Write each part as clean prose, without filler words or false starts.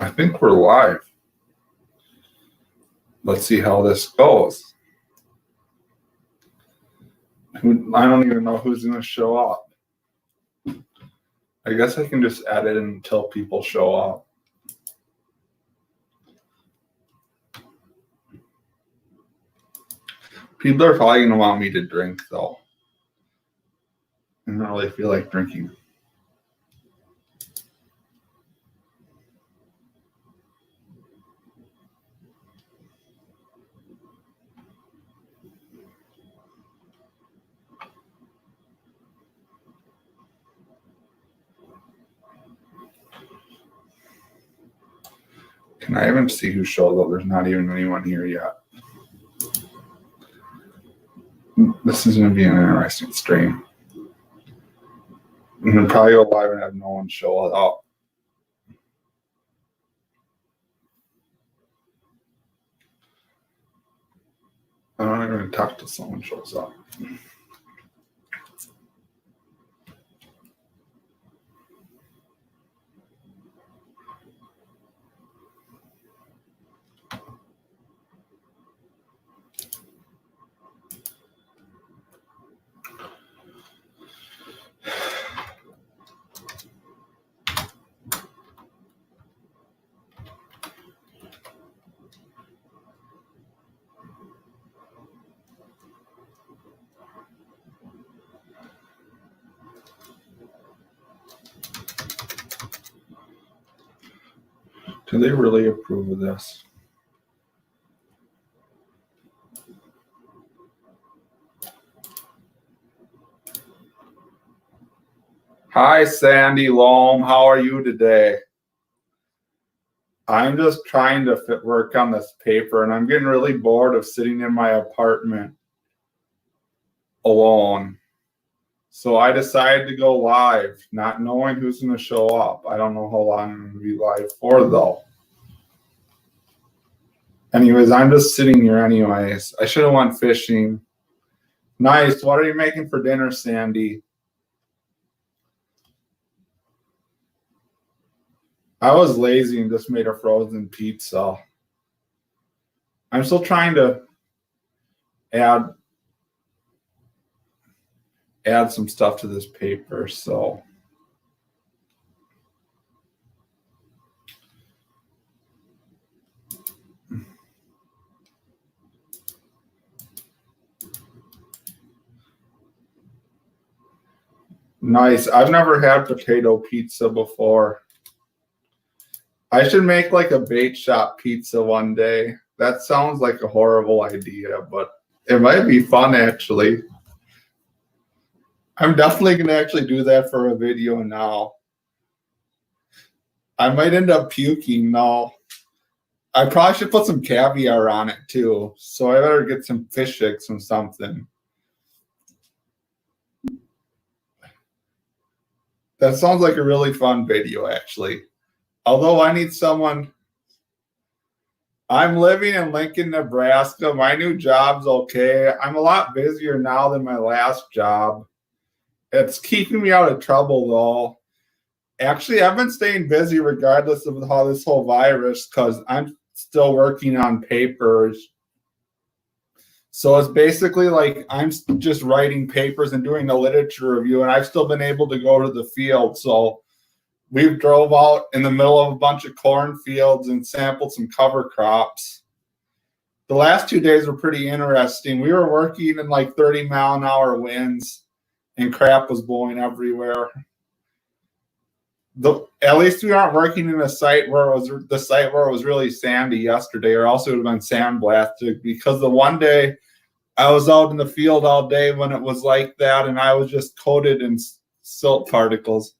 I think we're live. Let's see how this goes. I don't even know who's going to show up. I guess I can just edit until people show up. People are probably going to want me to drink, though. I don't really feel like drinking. Can I even see who shows up? There's not even anyone here yet. This is going to be an interesting stream. I'm going to probably go live and have no one show up. I'm not going to talk till someone shows up. Do they really approve of this? Hi, Sandy Loam. How are you today? I'm just trying to work on this paper, and I'm getting really bored of sitting in my apartment alone. So I decided to go live, not knowing who's going to show up. I don't know how long I'm going to be live for, though. Anyways, I'm just sitting here anyways. I should have went fishing. Nice. What are you making for dinner, Sandy? I was lazy and just made a frozen pizza. I'm still trying to add some stuff to this paper, so nice. I've never had potato pizza before. I should make like a bait shop pizza one day. That sounds like a horrible idea, but it might be fun actually. I'm definitely going to actually do that for a video now. I might end up puking now. I probably should put some caviar on it too. So I better get some fish sticks and something. That sounds like a really fun video actually. Although I need someone. I'm living in Lincoln, Nebraska. My new job's okay. I'm a lot busier now than my last job. It's keeping me out of trouble, though. Actually, I've been staying busy regardless of how this whole virus, because I'm still working on papers. So it's basically like I'm just writing papers and doing a literature review, and I've still been able to go to the field. So we've drove out in the middle of a bunch of cornfields and sampled some cover crops. The last 2 days were pretty interesting. We were working in like 30-mile-an-hour winds, and crap was blowing everywhere. At least we aren't working in a site where it was really sandy yesterday, or else it would have been sandblasted. Because the one day I was out in the field all day when it was like that, and I was just coated in silt particles.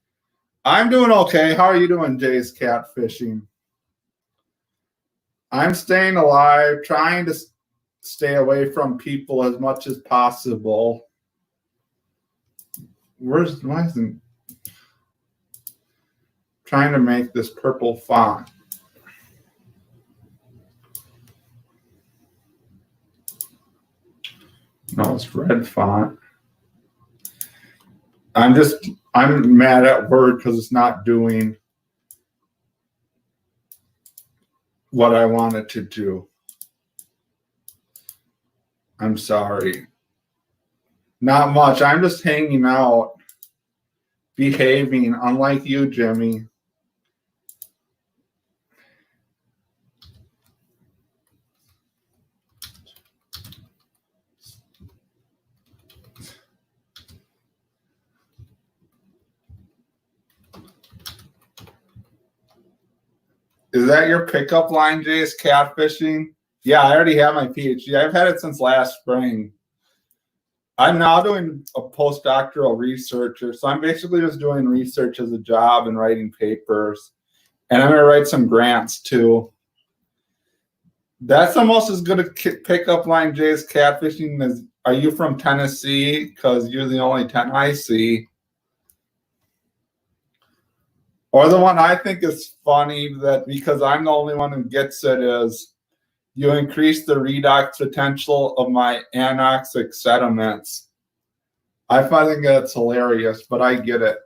I'm doing okay. How are you doing, Jay's Catfishing? I'm staying alive, trying to stay away from people as much as possible. Why isn't trying to make this purple font? No, it's red font. I'm mad at Word because it's not doing what I wanted to do. I'm sorry. Not much. I'm just hanging out, behaving, unlike you, Jimmy. Is that your pickup line, Jay? Is catfishing? Yeah, I already have my PhD. I've had it since last spring. I'm now doing a postdoctoral researcher. So I'm basically just doing research as a job and writing papers. And I'm going to write some grants too. That's almost as good a pickup line, Jay, as catfishing as, are you from Tennessee? Because you're the only 10 I see. Or the one I think is funny, that because I'm the only one who gets it, is you increase the redox potential of my anoxic sediments. I think that's hilarious, but I get it.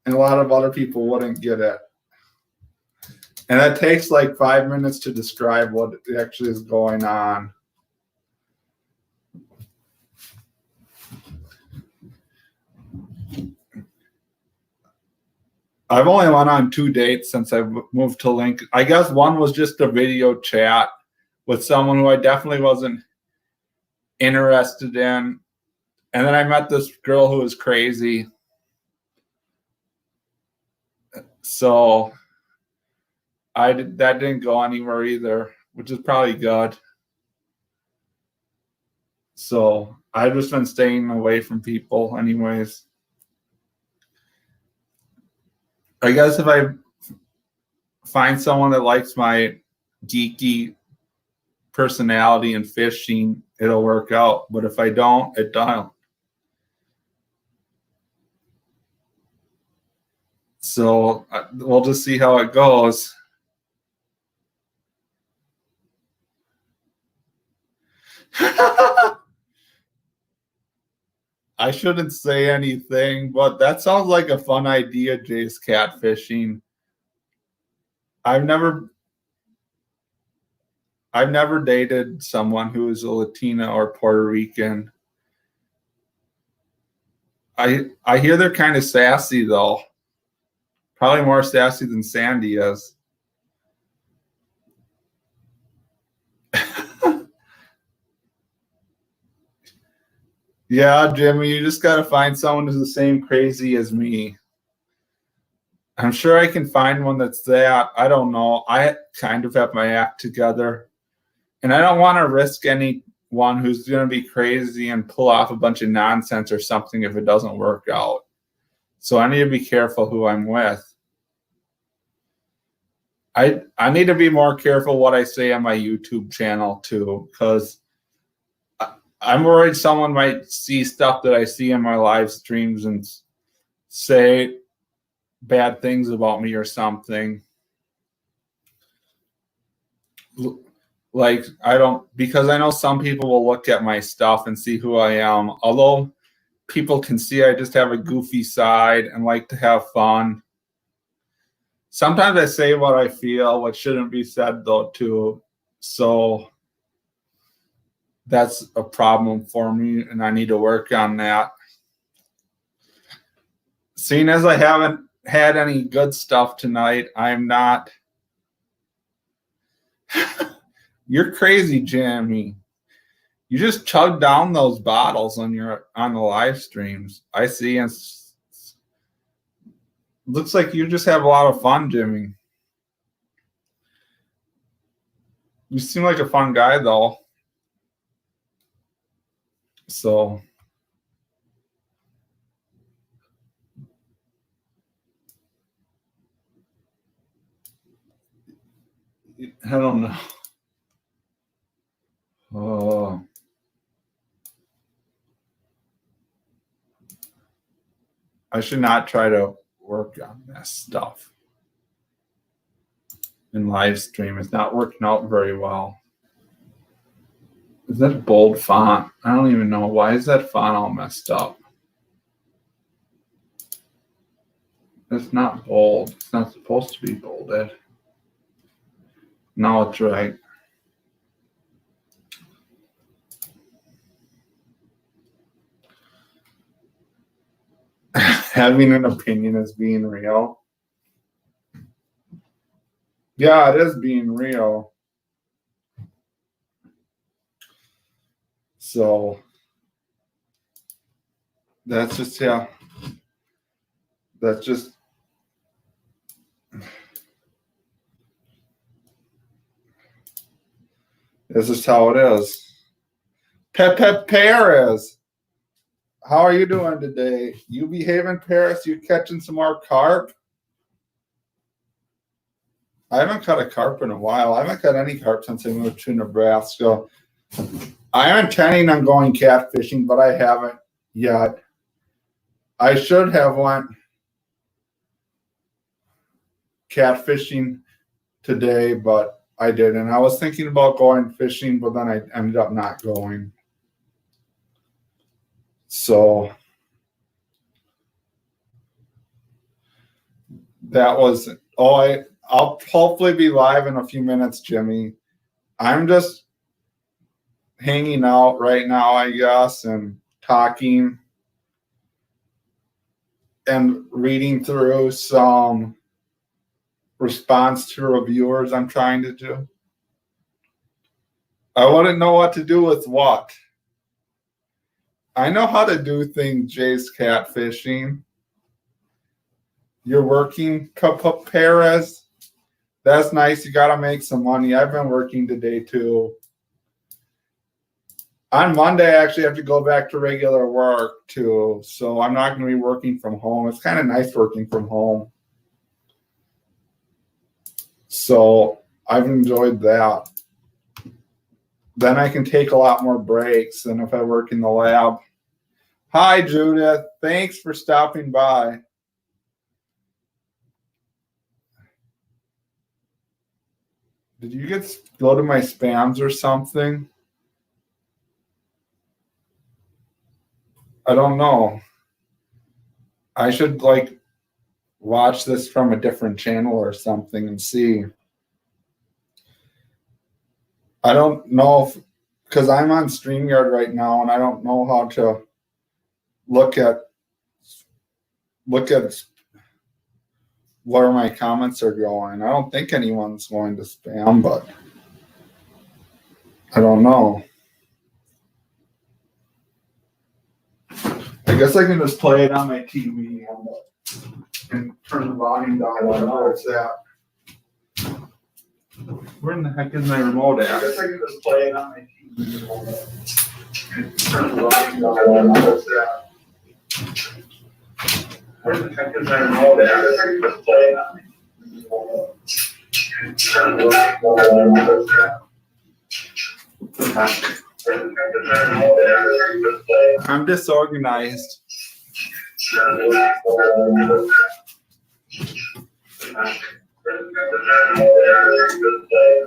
And a lot of other people wouldn't get it. And it takes like 5 minutes to describe what actually is going on. I've only went on 2 dates since I moved to Lincoln. I guess one was just a video chat with someone who I definitely wasn't interested in. And then I met this girl who was crazy. So that didn't go anywhere either, which is probably good. So I've just been staying away from people anyways. I guess if I find someone that likes my geeky personality and fishing, it'll work out. But if I don't, it don't. So we'll just see how it goes. I shouldn't say anything, but that sounds like a fun idea, Jay's catfishing. I've never dated someone who is a Latina or Puerto Rican. I hear they're kind of sassy though. Probably more sassy than Sandy is. Yeah, Jimmy, you just got to find someone who's the same crazy as me. I'm sure I can find one that's that. I don't know. I kind of have my act together. And I don't want to risk anyone who's going to be crazy and pull off a bunch of nonsense or something if it doesn't work out. So I need to be careful who I'm with. I need to be more careful what I say on my YouTube channel too, because I'm worried someone might see stuff that I see in my live streams and say bad things about me or something. Like, because I know some people will look at my stuff and see who I am. Although people can see I just have a goofy side and like to have fun. Sometimes I say what I feel, what shouldn't be said though too. So that's a problem for me, and I need to work on that. Seeing as I haven't had any good stuff tonight, I'm not. You're crazy, Jamie. You just chug down those bottles on the live streams. I see, and looks like you just have a lot of fun, Jimmy. You seem like a fun guy, though. So I don't know. Oh. I should not try to work on this stuff in live stream. It's not working out very well. Is that bold font? I don't even know. Why is that font all messed up? It's not bold. It's not supposed to be bolded. No, it's right. Having an opinion is being real. Yeah, it is being real. So that's just, yeah. That's just, this is how it is. Pepe Perez, how are you doing today? You behaving, Paris? You catching some more carp? I haven't caught a carp in a while. I haven't caught any carp since I moved to Nebraska. I am intending on going catfishing, but I haven't yet. I should have went catfishing today, but I didn't. I was thinking about going fishing, but then I ended up not going. So that was, I'll hopefully be live in a few minutes, Jimmy. I'm just hanging out right now, I guess, and talking and reading through some response to reviewers I'm trying to do. I wouldn't know what to do with what. I know how to do things, Jay's catfishing. You're working, Perez. That's nice. You got to make some money. I've been working today, too. On Monday, I actually have to go back to regular work, too. So I'm not going to be working from home. It's kind of nice working from home. So I've enjoyed that. Then I can take a lot more breaks than if I work in the lab. Hi, Judith. Thanks for stopping by. Did you go to my spams or something? I don't know. I should watch this from a different channel or something and see. I don't know if, because I'm on StreamYard right now and I don't know how to look at where my comments are going. I don't think anyone's going to spam, but I don't know. I guess I can just play it on my TV and turn the volume down. I don't know where it's at. Where in the heck is my remote at? I guess I can just play it on my TV and turn the volume down. I don't know where it's at. Where the heck is my remote at? I guess I can just play it on my TV and turn the volume down. I don't know where it's at. I'm disorganized.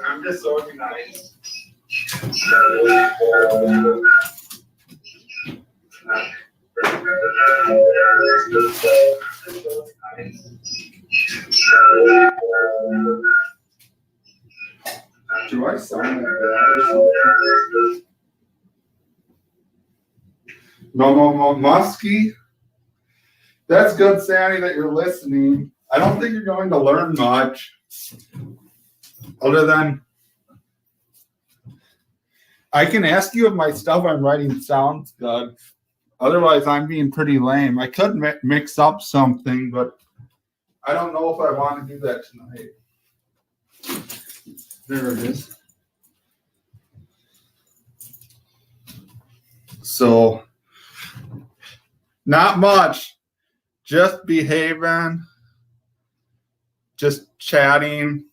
I'm disorganized. Do I sound like that? No, Muskie. That's good, Sandy, that you're listening. I don't think you're going to learn much other than I can ask you if my stuff I'm writing sounds good. Otherwise, I'm being pretty lame. I could mix up something, but I don't know if I want to do that tonight. There it is. So, not much. Just behaving. Just chatting.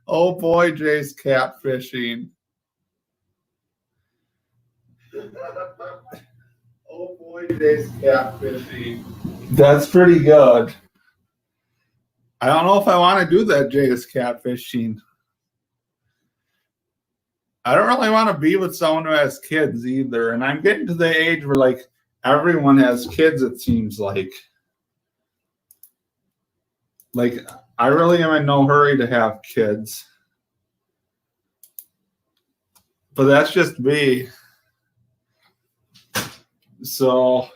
Oh boy, Jay's catfishing. Oh boy, Jay's catfishing. That's pretty good. I don't know if I want to do that, Jay's catfishing. I don't really want to be with someone who has kids either. And I'm getting to the age where everyone has kids, it seems like. Like, I really am in no hurry to have kids. But that's just me. So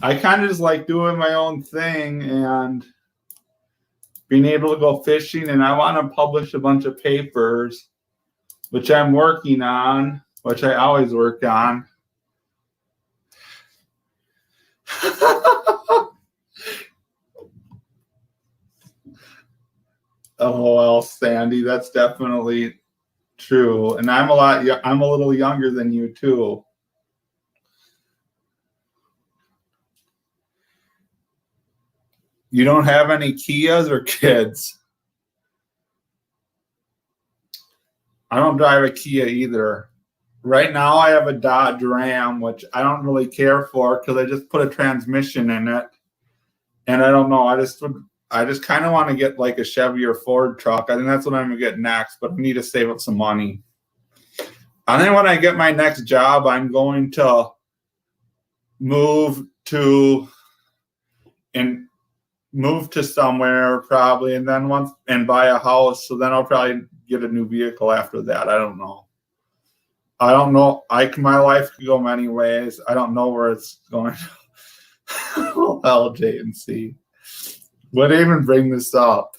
I kind of just like doing my own thing and being able to go fishing. And I want to publish a bunch of papers, which I'm working on, which I always work on. Oh, well, Sandy, that's definitely true. And I'm a little younger than you too. You don't have any Kias or kids? I don't drive a Kia either. Right now I have a Dodge Ram, which I don't really care for because I just put a transmission in it. And I don't know, I just kind of want to get like a Chevy or Ford truck. I think that's what I'm gonna get next, but I need to save up some money. And then when I get my next job, I'm going to move to somewhere probably, and then buy a house. So then I'll probably get a new vehicle after that. I don't know. My life could go many ways. I don't know where it's going. Well, J and C. What even bring this up?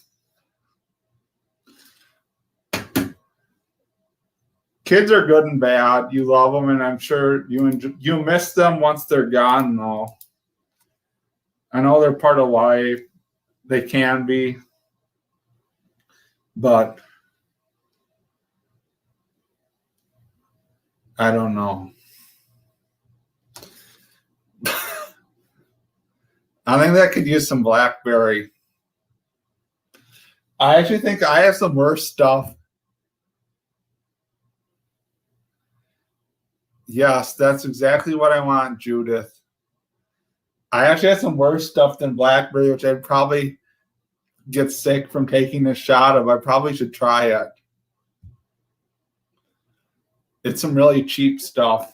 Kids are good and bad. You love them, and I'm sure you miss them once they're gone, though. I know they're part of life. They can be. But I don't know. I think that could use some BlackBerry. I actually think I have some worse stuff. Yes, that's exactly what I want, Judith. I actually have some worse stuff than BlackBerry, which I'd probably get sick from taking a shot of. I probably should try it. It's some really cheap stuff.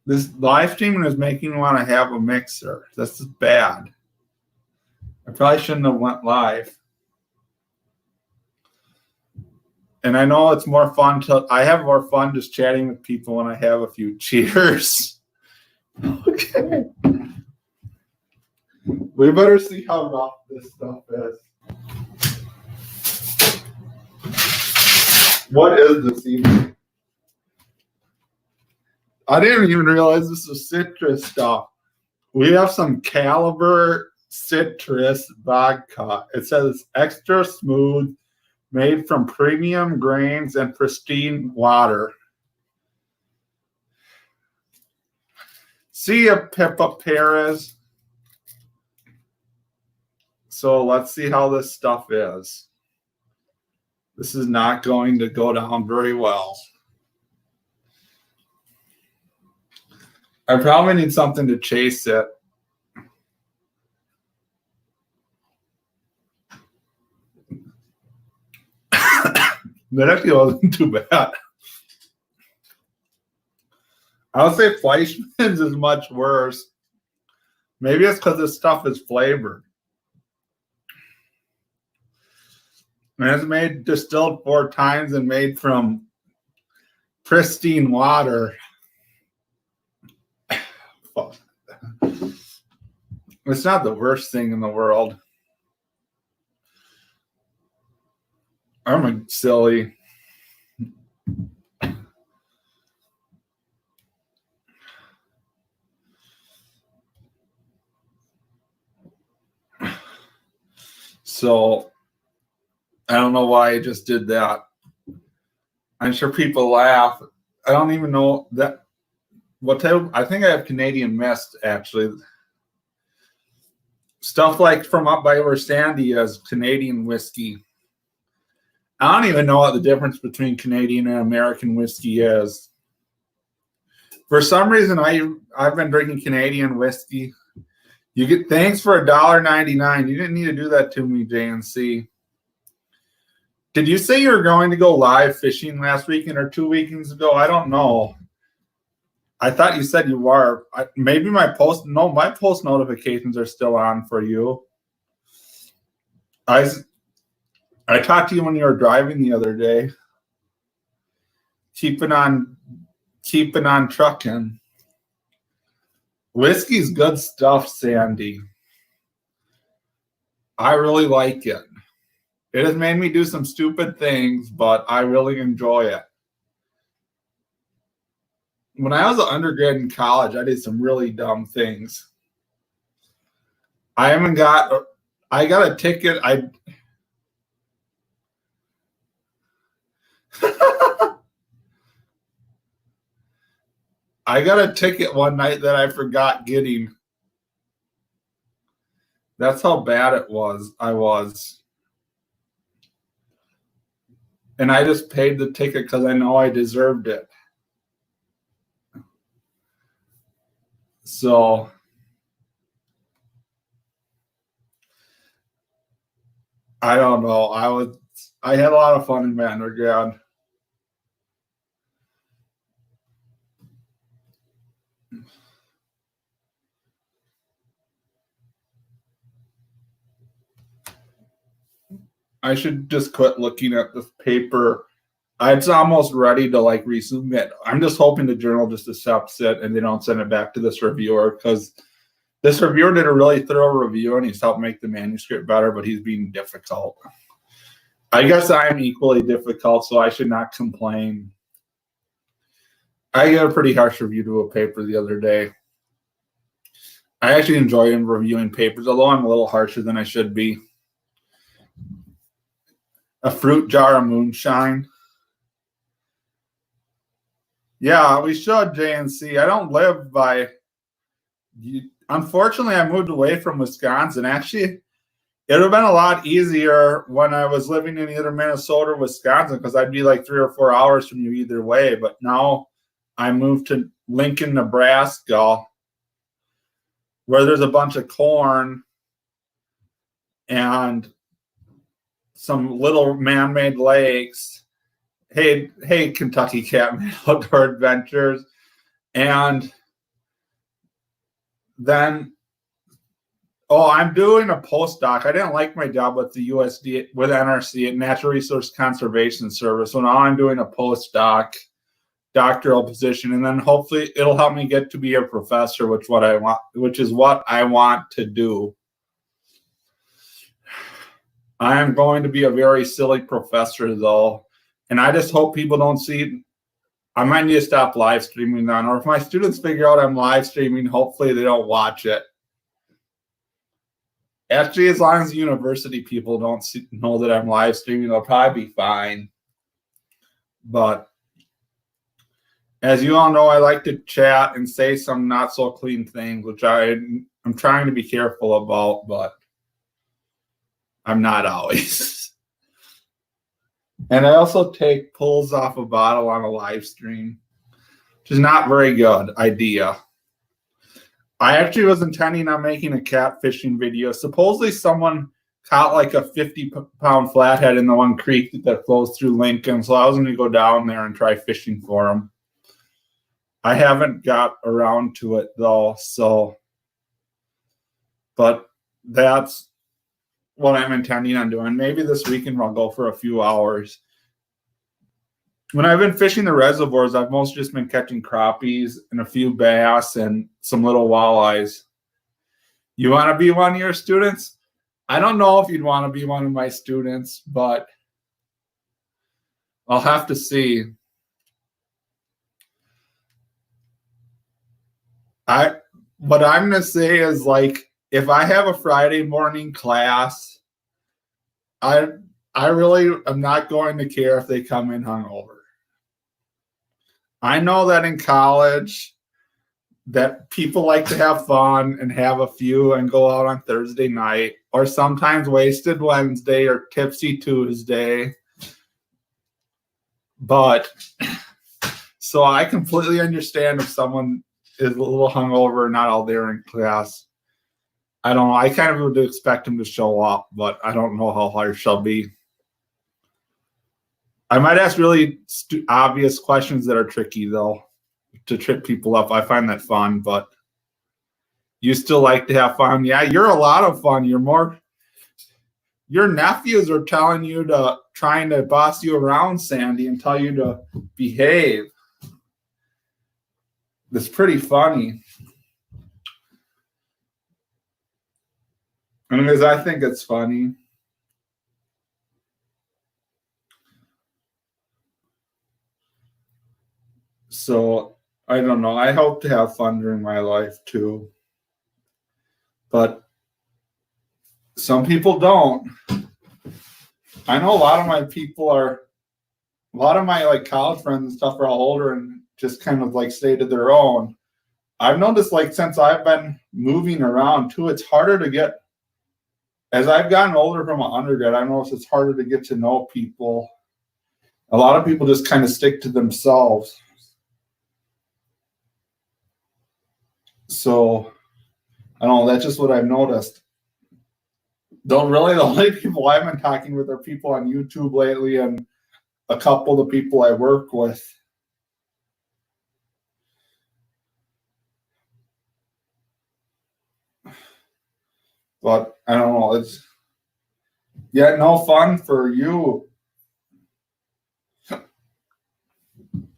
This live streaming is making me want to have a mixer. This is bad. I probably shouldn't have went live. And I know it's more fun I have more fun just chatting with people when I have a few cheers. Okay. We better see how rough this stuff is. What is this even? I didn't even realize this was citrus stuff. We have some Caliber citrus vodka. It says extra smooth, made from premium grains and pristine water. See ya, Pippa Perez. So let's see how this stuff is. This is not going to go down very well. I probably need something to chase it. That actually wasn't too bad. I would say Fleischmann's is much worse. Maybe it's because this stuff is flavored. And it's made distilled 4 times and made from pristine water. It's not the worst thing in the world. I'm silly. So I don't know why I just did that. I'm sure people laugh. I don't even know that what type of, I think I have Canadian Mist actually. Stuff like from up by where Sandy is Canadian whiskey. I don't even know what the difference between Canadian and American whiskey is. For some reason, I've been drinking Canadian whiskey. You get thanks for $1.99. You didn't need to do that to me, JNC. Did you say you were going to go live fishing last weekend or 2 weekends ago? I don't know. I thought you said you were. Maybe my post notifications are still on for you. I talked to you when you were driving the other day. Keeping on trucking. Whiskey's good stuff, Sandy. I really like it. It has made me do some stupid things, but I really enjoy it. When I was an undergrad in college, I did some really dumb things. I got a ticket. I got a ticket one night that I forgot getting. That's how bad it was. And I just paid the ticket because I know I deserved it. So I don't know. I had a lot of fun in my undergrad. I should just quit looking at this paper. It's almost ready to resubmit. I'm just hoping the journal just accepts it and they don't send it back to this reviewer, because this reviewer did a really thorough review and he's helped make the manuscript better, but he's being difficult. I guess I'm equally difficult, so I should not complain. I gave a pretty harsh review to a paper the other day. I actually enjoy reviewing papers, although I'm a little harsher than I should be. A fruit jar of moonshine. Yeah, we should, JNC. I don't live by... Unfortunately, I moved away from Wisconsin. Actually, it would have been a lot easier when I was living in either Minnesota or Wisconsin, because I'd be 3 or 4 hours from you either way. But now I moved to Lincoln, Nebraska, where there's a bunch of corn and some little man-made lakes. Hey, Kentucky Catman Outdoor Adventures. And then, I'm doing a postdoc. I didn't like my job with the USDA, with NRC, Natural Resource Conservation Service. So now I'm doing a postdoc doctoral position, and then hopefully it'll help me get to be a professor, which is what I want to do. I am going to be a very silly professor, though, and I just hope people don't see it. I might need to stop live streaming then, or if my students figure out I'm live streaming, hopefully they don't watch it. Actually, as long as the university people don't know that I'm live streaming, they'll probably be fine. But as you all know, I like to chat and say some not so clean things, which I'm trying to be careful about, but I'm not always. And I also take pulls off a bottle on a live stream, which is not very good idea. I actually was intending on making a catfishing video. Supposedly someone caught a 50-pound flathead in the one creek that flows through Lincoln, so I was going to go down there and try fishing for him. I haven't got around to it, though, but that's what I'm intending on doing. Maybe this weekend I'll go for a few hours. When I've been fishing the reservoirs, I've mostly just been catching crappies and a few bass and some little walleyes. You want to be one of your students? I don't know if you'd want to be one of my students, but I'll have to see. What I'm going to say is, if I have a Friday morning class, I really am not going to care if they come in hungover. I know that in college that people like to have fun and have a few and go out on Thursday night, or sometimes wasted Wednesday or tipsy Tuesday. But so I completely understand if someone is a little hungover and not all there in class. I don't know. I kind of would expect them to show up, but I don't know how harsh I'll be. I might ask really obvious questions that are tricky, though, to trip people up. I find that fun, but you still like to have fun. Yeah, you're a lot of fun. Your nephews are trying to boss you around, Sandy, and tell you to behave. That's pretty funny. Anyways, I think it's funny. So I don't know. I hope to have fun during my life too. But some people don't. I know a lot of my like college friends and stuff are all older and just kind of like stay to their own. I've noticed like since I've been moving around too, it's harder to get, as I've gotten older from an undergrad, I've noticed it's harder to get to know people. A lot of people just kind of stick to themselves. So I don't know, that's just what I've noticed. The only people I've been talking with are people on YouTube lately and a couple of the people I work with. But I don't know, it's no fun for you.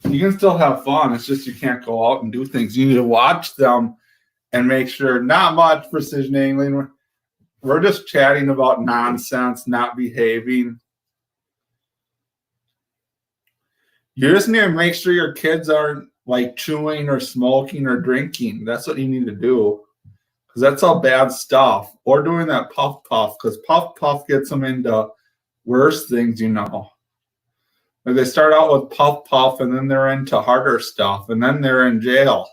You can still have fun. It's just you can't go out and do things. You need to watch them and make sure. Not much precision angling. We're just chatting about nonsense, not behaving. You just need to make sure your kids aren't like chewing or smoking or drinking. That's what you need to do. Because that's all bad stuff. Or doing that puff puff. Because puff puff gets them into worse things, They start out with puff puff and then they're into harder stuff and then they're in jail.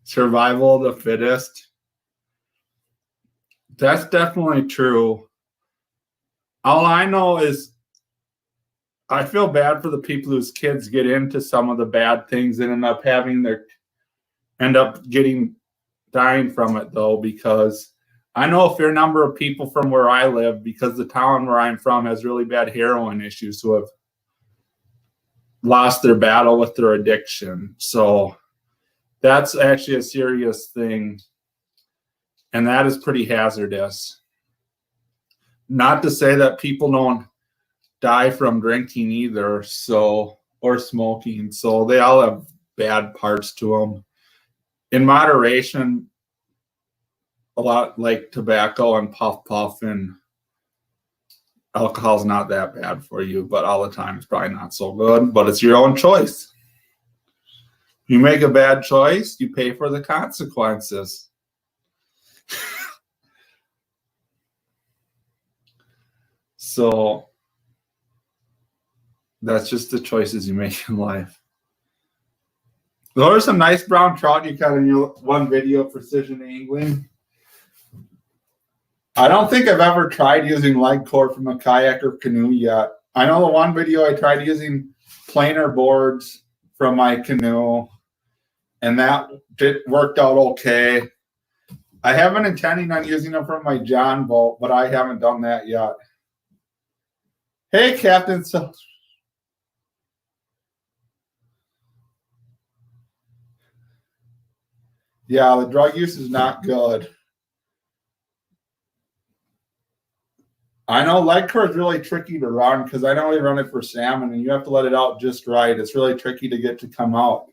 Survival of the fittest. That's definitely true. All I know is I feel bad for the people whose kids get into some of the bad things and end up dying from it though, because I know a fair number of people from where I live, because the town where I'm from has really bad heroin issues, who have lost their battle with their addiction. So that's actually a serious thing. And that is pretty hazardous. Not to say that people don't die from drinking either, or smoking. So they all have bad parts to them. In moderation, a lot like tobacco and puff puff and alcohol's not that bad for you, but all the time it's probably not so good. But it's your own choice. You make a bad choice, you pay for the consequences. So that's just the choices you make in life. Those are some nice brown trout you caught in your one video of precision angling. I don't think I've ever tried using leg cord from a kayak or canoe yet. I know the one video I tried using planer boards from my canoe, and that worked out okay. I have been intending on using them from my John boat, but I haven't done that yet. Hey, Captain. Yeah, the drug use is not good. I know leg cord is really tricky to run because I only run it for salmon, and you have to let it out just right. It's really tricky to get to come out.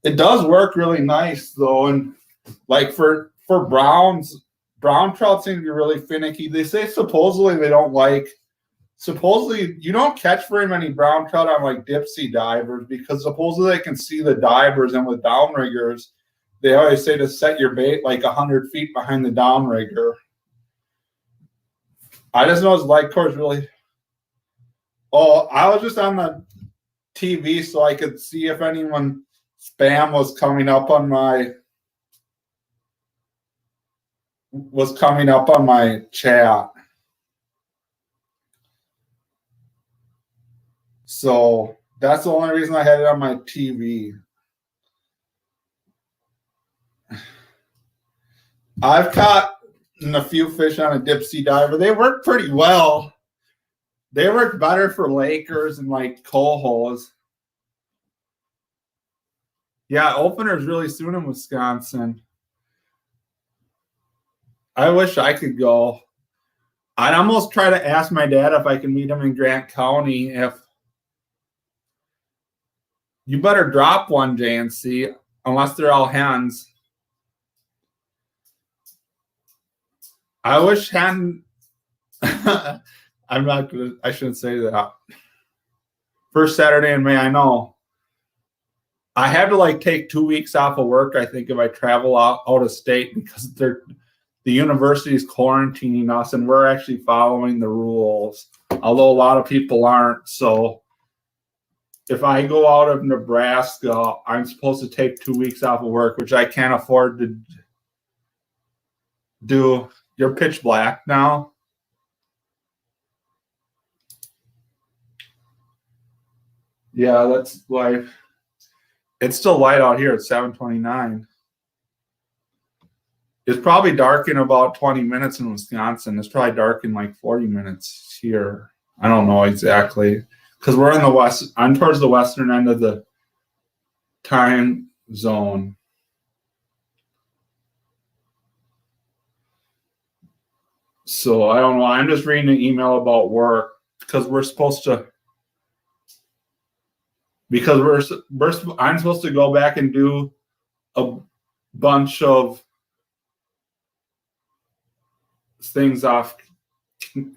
It does work really nice though, and like for browns, brown trout seem to be really finicky. They say supposedly you don't catch very many brown trout on like dipsy divers, because supposedly they can see the divers, and with downriggers, they always say to set your bait like 100 feet behind the downrigger. I just know his leg cord's really. Oh, I was just on the TV so I could see if anyone spam was coming up on my chat. So That's the only reason I had it on my TV. I've caught a few fish on a dip sea diver. They work pretty well. They work better for Lakers and like cohos. Yeah, openers really soon in Wisconsin. I wish I could go. I'd almost try to ask my dad if I can meet him in Grant County. If you better drop one, JNC, unless they're all hens. I wish hen. I'm not gonna. I shouldn't say that. First Saturday in May, I know. I had to like take 2 weeks off of work. I think if I travel out of state because the university is quarantining us, and we're actually following the rules, although a lot of people aren't. So if I go out of Nebraska, I'm supposed to take 2 weeks off of work, which I can't afford to do. You're pitch black now. Yeah, that's life. It's still light out here at 7:29. It's probably dark in about 20 minutes in Wisconsin. It's probably dark in like 40 minutes here. I don't know exactly because we're in the west. I'm towards the western end of the time zone. So I don't know. I'm just reading an email about work because we're supposed to. Because I'm supposed to go back and do a bunch of things off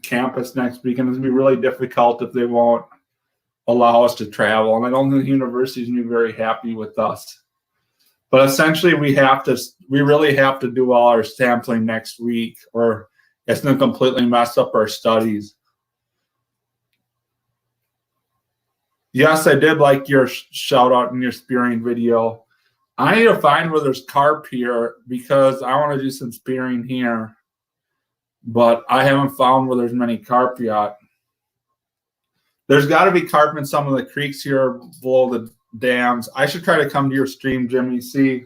campus next week, and it's gonna be really difficult if they won't allow us to travel. And I don't think the university's gonna be very happy with us. But essentially, we really have to do all our sampling next week, or it's gonna completely mess up our studies. Yes, I did like your shout out in your spearing video. I need to find where there's carp here because I want to do some spearing here, but I haven't found where there's many carp yet. There's got to be carp in some of the creeks here below the dams. I should try to come to your stream, Jimmy C,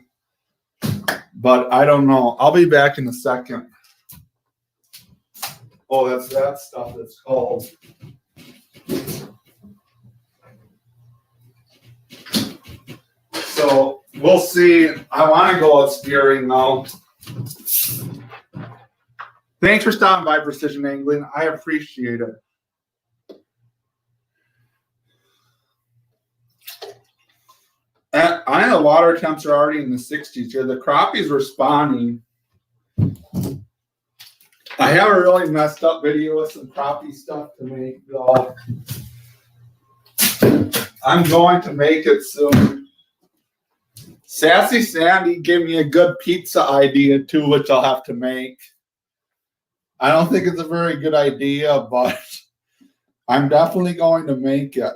but I don't know. I'll be back in a second. Oh, that's that stuff that's cold. So we'll see. I want to go out spearing though. Thanks for stopping by Precision Angling. I appreciate it. I know the water temps are already in the 60s here. The crappie's responding. I have a really messed up video with some crappie stuff to make though. I'm going to make it soon. Sassy Sandy gave me a good pizza idea too, which I'll have to make. I don't think it's a very good idea, but I'm definitely going to make it.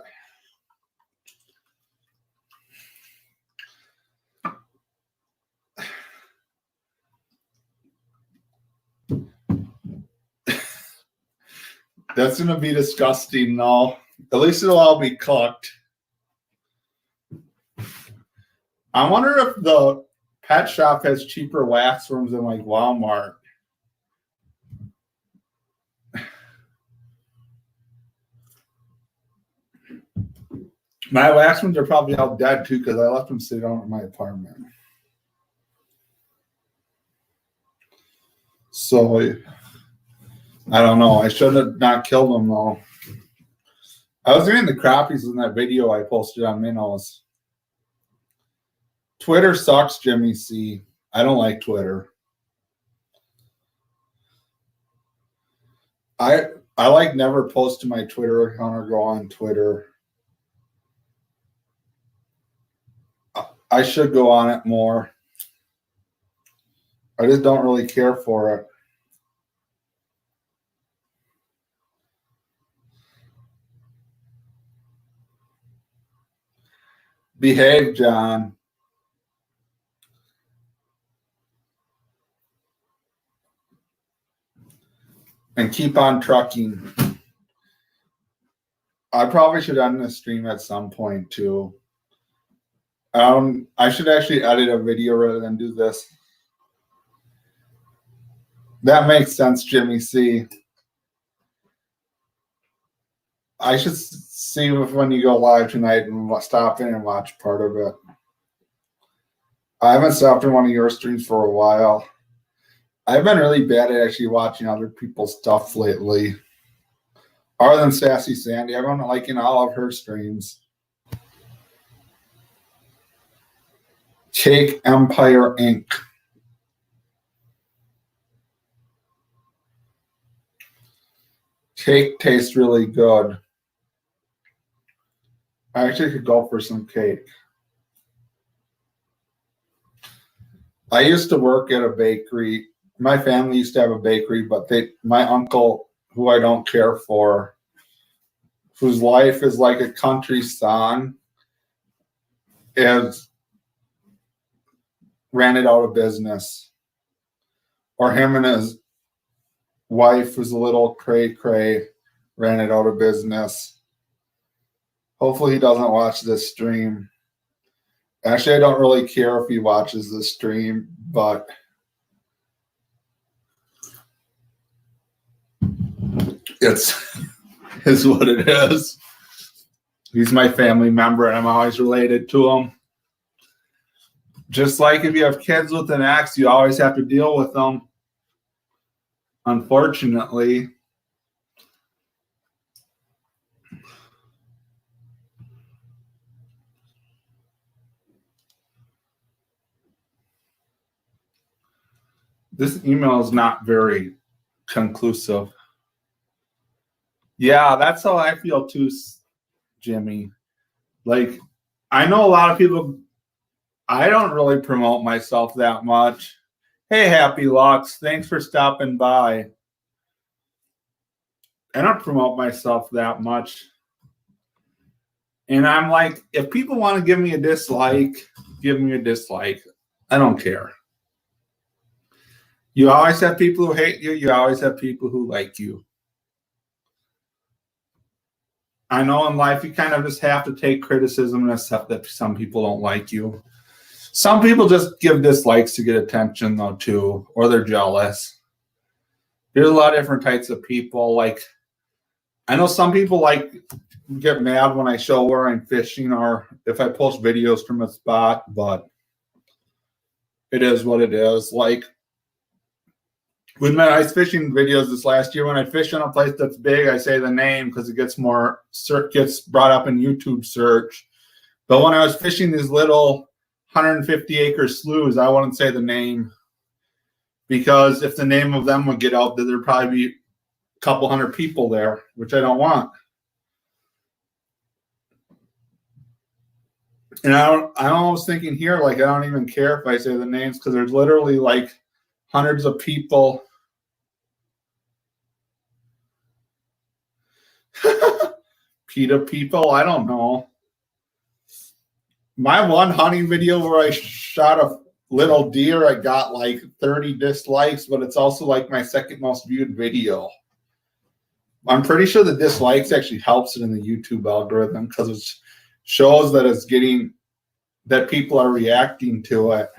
That's going to be disgusting though. At least it'll all be cooked. I wonder if the pet shop has cheaper wax worms than like Walmart. My wax worms are probably all dead too because I left them sitting out in my apartment. So I don't know. I should have not killed them though. I was doing the crappies in that video I posted on Minnows. Twitter sucks, Jimmy C. I don't like Twitter. I like never post to my Twitter account or go on Twitter. I should go on it more. I just don't really care for it. Behave, John. And keep on trucking. I probably should end the stream at some point too. I should actually edit a video rather than do this. That makes sense, Jimmy C. I should see if when you go live tonight and stop in and watch part of it. I haven't stopped in one of your streams for a while. I've been really bad at actually watching other people's stuff lately. Other than Sassy Sandy, I've been liking all of her streams. Cake Empire Inc. Cake tastes really good. I actually could go for some cake. I used to work at a bakery. My family used to have a bakery, but my uncle, who I don't care for, whose life is like a country song, ran it out of business. Or him and his wife, who's a little cray-cray, ran it out of business. Hopefully he doesn't watch this stream. Actually, I don't really care if he watches this stream, but it's what it is. He's my family member, and I'm always related to him. Just like if you have kids with an ex, you always have to deal with them. Unfortunately. This email is not very conclusive. Yeah, that's how I feel too, Jimmy. Like, I know a lot of people, I don't really promote myself that much. Hey, Happy Lux, thanks for stopping by. I don't promote myself that much. And I'm like, if people want to give me a dislike, give me a dislike. I don't care. You always have people who hate you. You always have people who like you. I know in life you kind of just have to take criticism and accept that some people don't like you. Some people just give dislikes to get attention, though, too, or they're jealous. There's a lot of different types of people. Like, I know some people get mad when I show where I'm fishing or if I post videos from a spot, but it is what it is. Like, with my ice fishing videos this last year, when I fish in a place that's big, I say the name because it gets brought up in YouTube search. But when I was fishing these little 150-acre sloughs, I wouldn't say the name because if the name of them would get out, then there'd probably be a couple hundred people there, which I don't want. And I'm almost thinking here, like, I don't even care if I say the names because there's literally like hundreds of people. PETA people, I don't know. My one hunting video where I shot a little deer, I got like 30 dislikes, but it's also like my second most viewed video. I'm pretty sure the dislikes actually helps it in the YouTube algorithm because it shows that people are reacting to it.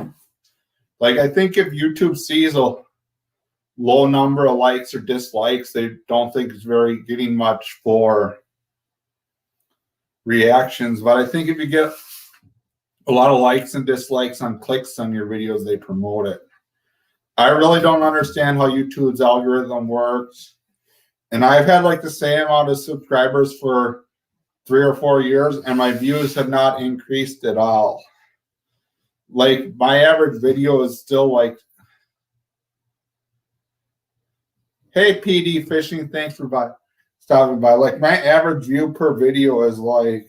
Like, I think if YouTube sees a low number of likes or dislikes, they don't think it's getting much for reactions. But I think if you get a lot of likes and dislikes on clicks on your videos, they promote it. I really don't understand how YouTube's algorithm works. And I've had like the same amount of subscribers for 3 or 4 years, and my views have not increased at all. Like, my average video is still like, hey, PD Fishing, thanks for stopping by. Like, my average view per video is like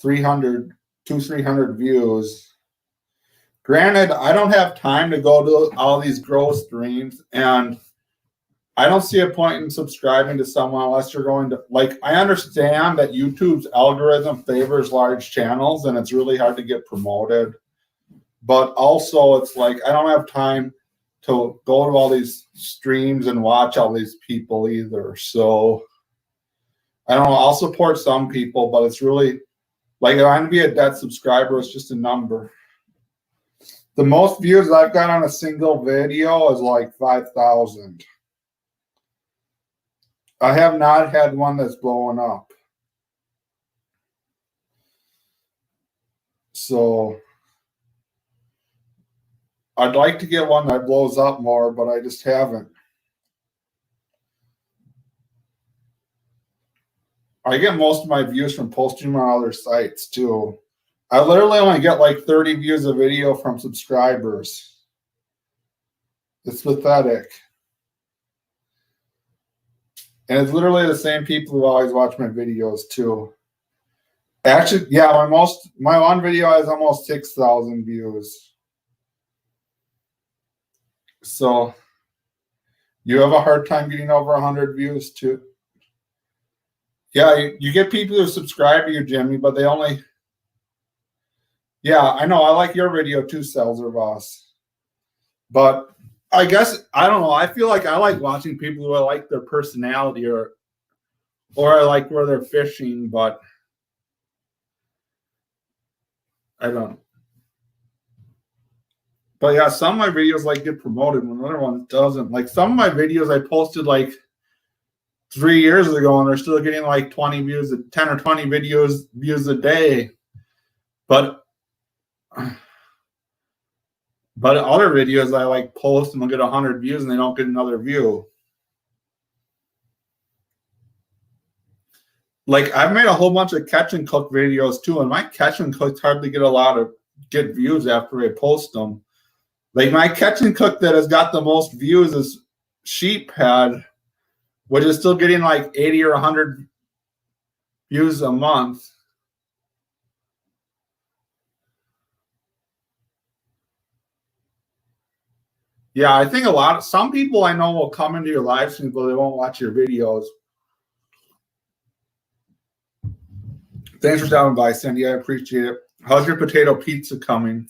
300 views. Granted, I don't have time to go to all these growth streams, and I don't see a point in subscribing to someone unless you're going to, like, I understand that YouTube's algorithm favors large channels and it's really hard to get promoted. But also it's like, I don't have time to go to all these streams and watch all these people either. So I don't know, I'll support some people, but it's really like if I'm to be a dead subscriber, it's just a number. The most views I've got on a single video is like 5,000. I have not had one that's blowing up. So I'd like to get one that blows up more, but I just haven't. I get most of my views from posting on other sites too. I literally only get like 30 views a video from subscribers. It's pathetic. And it's literally the same people who always watch my videos too. Actually, yeah, my one video has almost 6,000 views. So you have a hard time getting over 100 views too. Yeah, you get people who subscribe to you, Jimmy, but they only. Yeah, I know. I like your video too, Selzer Boss. But I guess I don't know. I feel like I like watching people who I like their personality or I like where they're fishing, but I don't. But yeah, some of my videos like get promoted when other ones doesn't. Like some of my videos I posted like 3 years ago, and they're still getting like 20 views, 10 or 20 views a day. But other videos I like post and they'll get 100 views and they don't get another view. Like I've made a whole bunch of catch and cook videos too, and my catch and cooks hardly get views after I post them. Like my catch and cook that has got the most views is Sheep Head, which is still getting like 80 or 100 views a month. Yeah, I think some people I know will come into your live streams, but they won't watch your videos. Thanks for stopping by, Cindy. I appreciate it. How's your potato pizza coming?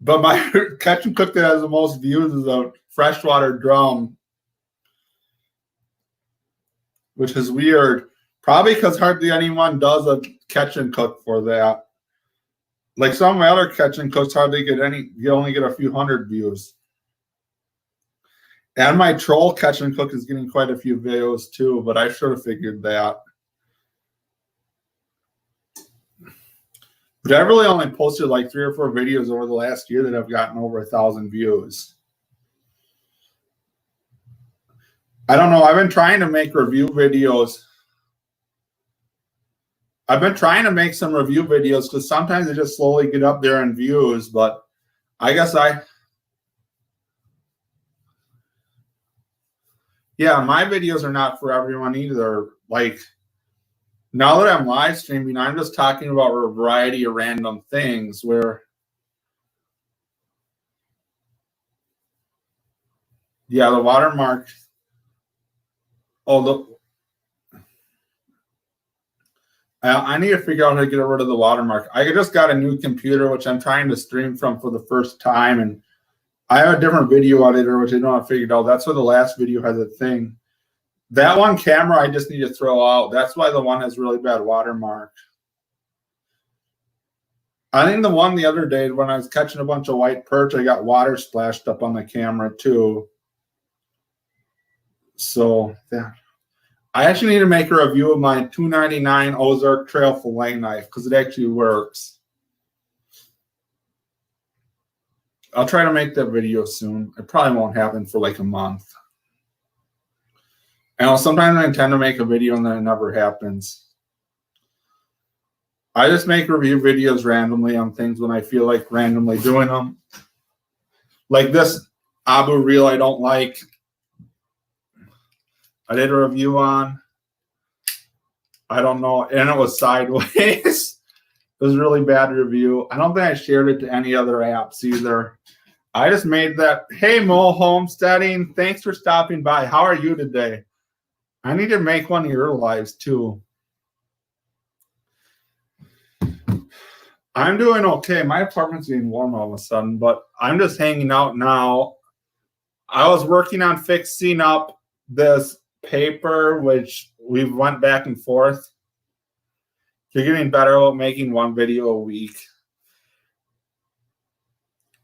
But my catch and cook that has the most views is a freshwater drum, which is weird. Probably because hardly anyone does a catch and cook for that. Like some of my other catch and cooks hardly get any. You only get a few hundred views. And my troll catch and cook is getting quite a few views too, but I should have figured that. But I've really only posted like 3 or 4 videos over the last year that have gotten over 1,000 views. I don't know. I've been trying to make review videos. I've been trying to make some review videos because sometimes they just slowly get up there in views, but I guess yeah, my videos are not for everyone either. Like, now that I'm live streaming, I'm just talking about a variety of random things where, yeah, the watermark. Oh, I need to figure out how to get rid of the watermark. I just got a new computer, which I'm trying to stream from for the first time, and I have a different video editor, which I don't have figured out. That's why the last video has a thing. That one camera I just need to throw out. That's why the one has really bad watermark. I think the one the other day when I was catching a bunch of white perch, I got water splashed up on the camera too. So yeah. I actually need to make a review of my $2.99 Ozark Trail fillet knife because it actually works. I'll try to make that video soon. It probably won't happen for like a month. And sometimes I intend to make a video and then it never happens. I just make review videos randomly on things when I feel like randomly doing them. Like this Abu reel I don't like. I did a review on. I don't know. And it was sideways. It was a really bad review. I don't think I shared it to any other apps either. I just made that. Hey, Mo Homesteading. Thanks for stopping by. How are you today? I need to make one of your lives too. I'm doing okay. My apartment's getting warm all of a sudden, but I'm just hanging out now. I was working on fixing up this paper, which we went back and forth. You're getting better at making one video a week.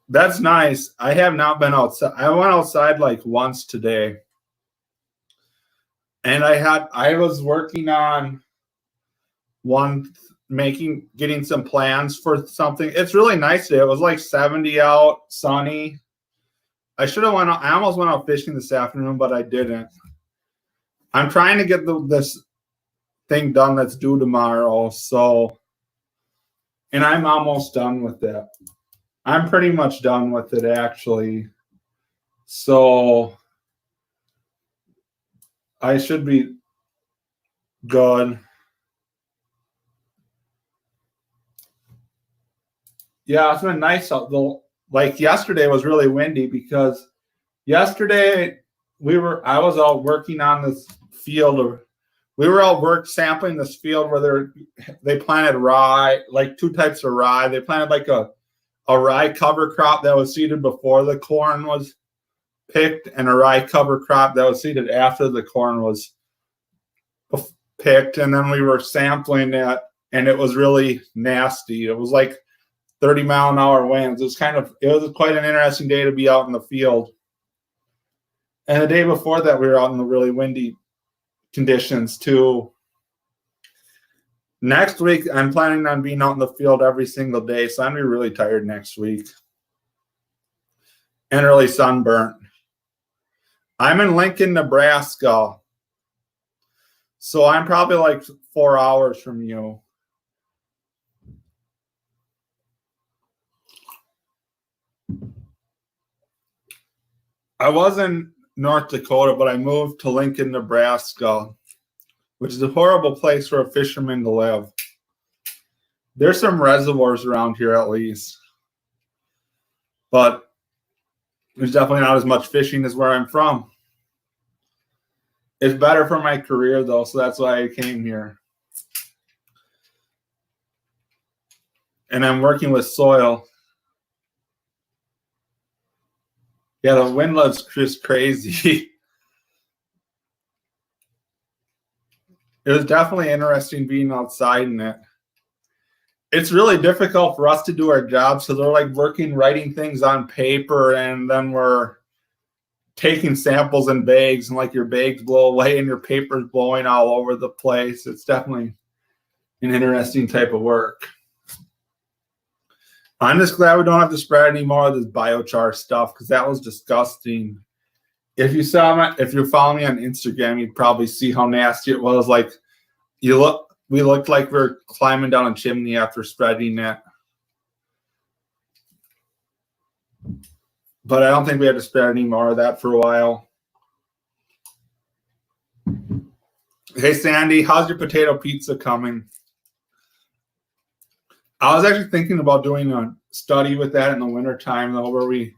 That's nice. I have not been outside. I went outside like once today. And I was working on getting some plans for something. It's really nice today. It was like 70 out, sunny. I almost went out fishing this afternoon, but I didn't. I'm trying to get this thing done that's due tomorrow. And I'm almost done with it. I'm pretty much done with it, actually. So I should be good. Yeah, it's been nice out though. Like yesterday was really windy because yesterday I was out working on this field. We were out sampling this field where they planted rye, like two types of rye. They planted like a rye cover crop that was seeded before the corn was picked, and a rye cover crop that was seeded after the corn was picked. And then we were sampling that, and it was really nasty. It was like 30-mile-an-hour winds. It was quite an interesting day to be out in the field. And the day before that, we were out in the really windy conditions too. Next week, I'm planning on being out in the field every single day, so I'm gonna be really tired next week and really sunburnt. I'm in Lincoln, Nebraska, so I'm probably like 4 hours from you. I was in North Dakota, but I moved to Lincoln, Nebraska, which is a horrible place for a fisherman to live. There's some reservoirs around here at least, but there's definitely not as much fishing as where I'm from. It's better for my career though, so that's why I came here. And I'm working with soil. Yeah, the wind was just crazy. It was definitely interesting being outside in it. It's really difficult for us to do our jobs, so they're like writing things on paper, and then we're taking samples in bags, and like your bags blow away and your paper's blowing all over the place. It's definitely an interesting type of work. I'm just glad we don't have to spread any more of this biochar stuff, because that was disgusting. If you're following me on Instagram, you'd probably see how nasty it was. Like we looked like we were climbing down a chimney after spreading that. But I don't think we had to spread any more of that for a while. Hey Sandy, how's your potato pizza coming? I was actually thinking about doing a study with that in the wintertime, though, where we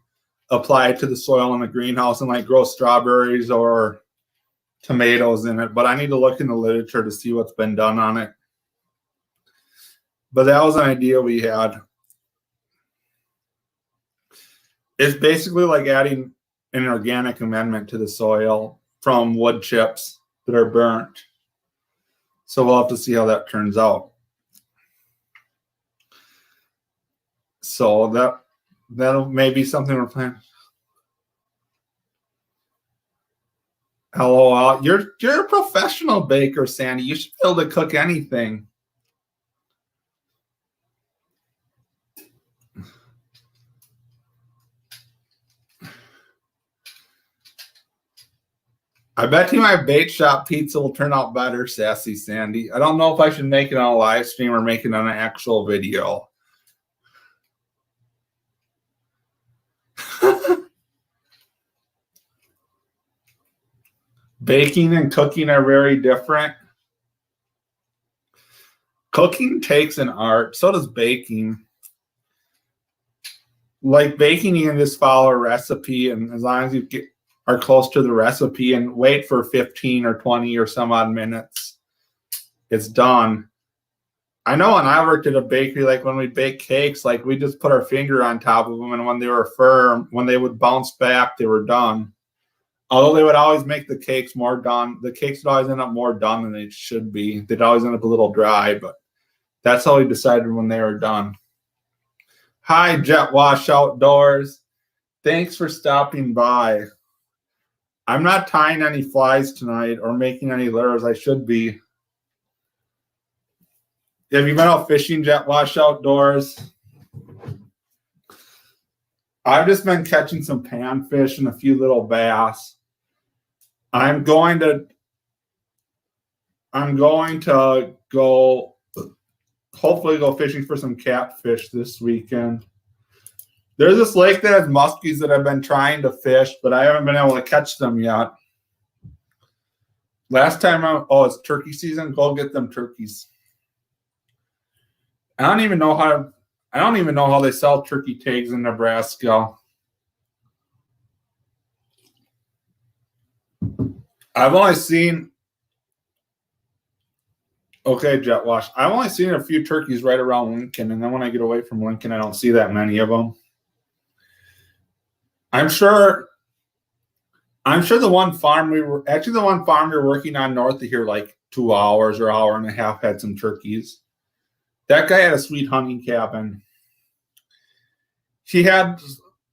apply it to the soil in the greenhouse and like grow strawberries or tomatoes in it. But I need to look in the literature to see what's been done on it. But that was an idea we had. It's basically like adding an organic amendment to the soil from wood chips that are burnt. So we'll have to see how that turns out. So that'll maybe something we're planning. LOL. You're a professional baker, Sandy. You should be able to cook anything. I bet you my bait shop pizza will turn out better, Sassy Sandy. I don't know if I should make it on a live stream or make it on an actual video. Baking and cooking are very different. Cooking takes an art. So does baking. Like baking, you can just follow a recipe, and as long as you are close to the recipe and wait for 15 or 20 or some odd minutes, it's done. I know when I worked at a bakery, like when we bake cakes, like we just put our finger on top of them, and when they were firm, when they would bounce back, they were done. Although they would always make the cakes more done. The cakes would always end up more done than they should be. They'd always end up a little dry, but that's how we decided when they were done. Hi, Jet Wash Outdoors. Thanks for stopping by. I'm not tying any flies tonight or making any lures. I should be. Have you been out fishing, Jet Wash Outdoors? I've just been catching some panfish and a few little bass. I'm going to go hopefully go fishing for some catfish this weekend. There's this lake that has muskies that I've been trying to fish, but I haven't been able to catch them yet. Last time it's turkey season. Go get them turkeys. I don't even know how they sell turkey tags in Nebraska. I've only seen Jet Wash. I've only seen a few turkeys right around Lincoln, and then when I get away from Lincoln, I don't see that many of them. I'm sure the one farm we were working on north of here, like 2 hours or hour and a half, had some turkeys. That guy had a sweet hunting cabin. He had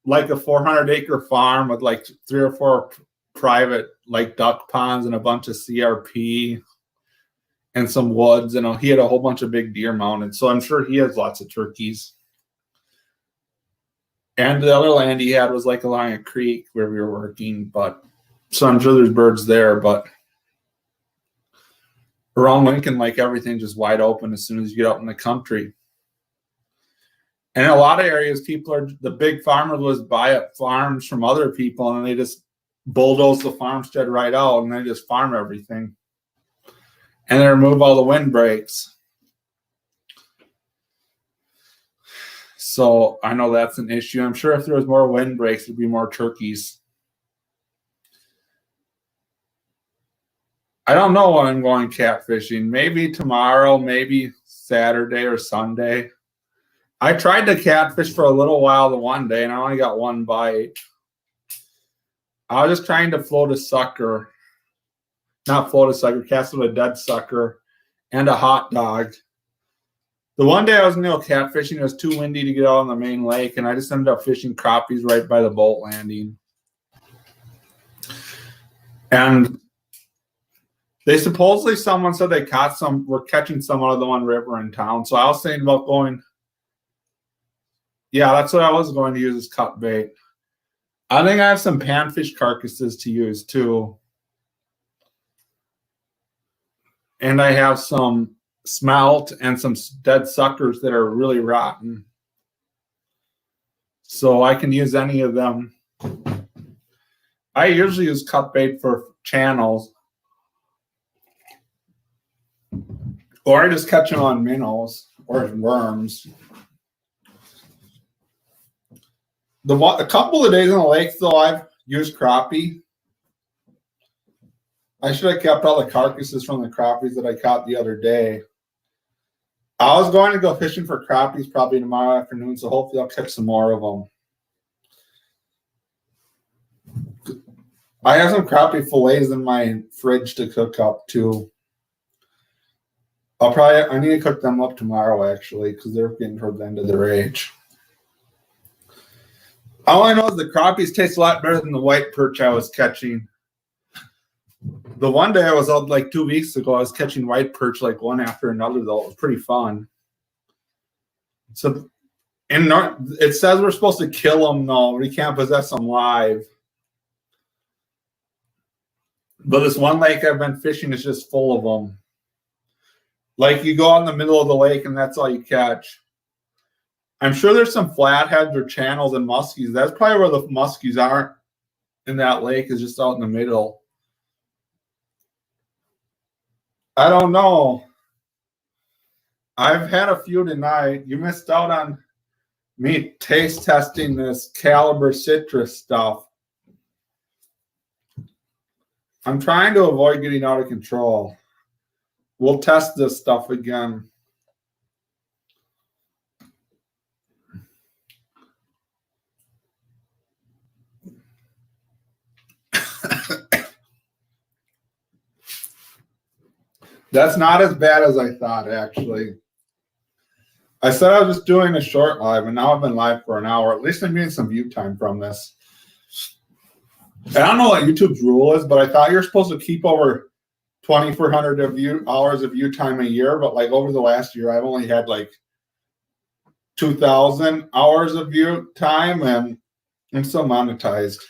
like a 400-acre farm with like 3 or 4 private like duck ponds and a bunch of CRP and some woods. And he had a whole bunch of big deer mounted. So I'm sure he has lots of turkeys. And the other land he had was like along a creek where we were working. So I'm sure there's birds there. But around Lincoln, like everything just wide open as soon as you get out in the country. And in a lot of areas, the big farmers would buy up farms from other people and they just bulldoze the farmstead right out and they just farm everything. And they remove all the windbreaks. So I know that's an issue. I'm sure if there was more windbreaks, there'd be more turkeys. I don't know when I'm going catfishing. Maybe tomorrow, maybe Saturday or Sunday. I tried to catfish for a little while the one day, and I only got one bite. I was just trying to float a sucker. Not float a sucker, cast with a dead sucker and a hot dog. The one day I was going to go catfishing, it was too windy to get out on the main lake, and I just ended up fishing crappies right by the boat landing. And someone said they caught some, were catching some out of the one river in town. So I was saying about going, yeah, that's what I was going to use as cut bait. I think I have some panfish carcasses to use too. And I have some smelt and some dead suckers that are really rotten. So I can use any of them. I usually use cut bait for channels. Or I just catch them on minnows or worms. A couple of days in the lake, though, I've used crappie. I should have kept all the carcasses from the crappies that I caught the other day. I was going to go fishing for crappies probably tomorrow afternoon, so hopefully I'll catch some more of them. I have some crappie fillets in my fridge to cook up too. I need to cook them up tomorrow actually, because they're getting toward the end of their age. All I know is the crappies taste a lot better than the white perch I was catching. The one day I was out like 2 weeks ago, I was catching white perch like one after another, though. It was pretty fun. So, it says we're supposed to kill them, though. We can't possess them live. But this one lake I've been fishing is just full of them. Like you go out in the middle of the lake and that's all you catch. I'm sure there's some flatheads or channels and muskies. That's probably where the muskies aren't in that lake, is just out in the middle. I don't know. I've had a few tonight. You missed out on me taste testing this Caliber citrus stuff. I'm trying to avoid getting out of control. We'll test this stuff again. That's not as bad as I thought, actually. I said I was just doing a short live, and now I've been live for an hour. At least I'm getting some view time from this. I don't know what YouTube's rule is, but I thought you're supposed to keep over 2,400 hours of view time a year. But like over the last year, I've only had like 2,000 hours of view time, and I'm still monetized.